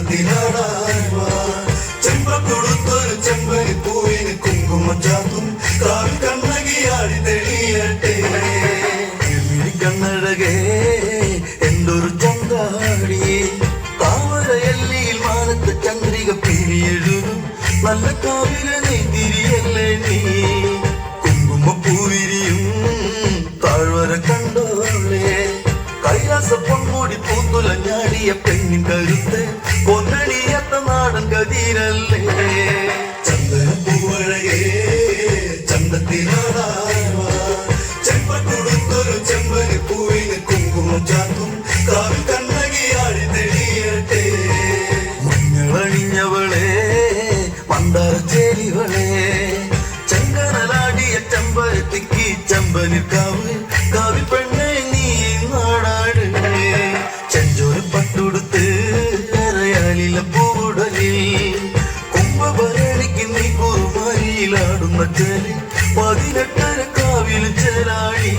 ചന്തത്തിനാടായി വാ. ചെമ്പ കൊടുത്തൊരു ചെമ്പനി പൂവിന് കുങ്കുമം ചാത്തും കാവിൽ കണ്ണകിയാടി തെളിയട്ടെ. കണ്ണഴകേ എന്തൊരു ചന്താടി താമരയല്ലിയിൽ മാനത്തെ ചന്ദ്രിക പിരിയെഴുതും നല്ല കാവിലെ നെയ്തിരിയല്ലേ നീ. കുങ്കുമപ്പൂവിരിയും താഴ്വര കണ്ടോളേ കൈലാസ പൊന്മുടി പൂത്തുലഞ്ഞാടിയ പെണ്ണിൻ കരുത്ത് പൊന്നണിയത്ത നാടൻ കതിരല്ലേ. ചന്ദനപ്പൂവഴകേ ചന്തത്തിനാടായി വാ. ചെമ്പ കൊടുത്തൊരു ചെമ്പനി പൂവിന് കുങ്കുമം ചാത്തും കാവിൽ കണ്ണകിയാടി തെളിയട്ടെ. മഞ്ഞളണിഞ്ഞവളെ മന്ദാരച്ചേരിവളെ ചെങ്കനലാടിയ ചെമ്പരത്തിക്ക് ചെമ്പനി കാവ് കാവി പെണ്ണെ നീ നാടാട്. ചെഞ്ചോര പട്ടുടുത്ത് അരയാലിലെ പൂടലിൽ കുംഭഭരണിക്ക് നീ കുറുമാരിയിലാടുന്ന ചേരി 18 കാവിൽ ചേരാടി.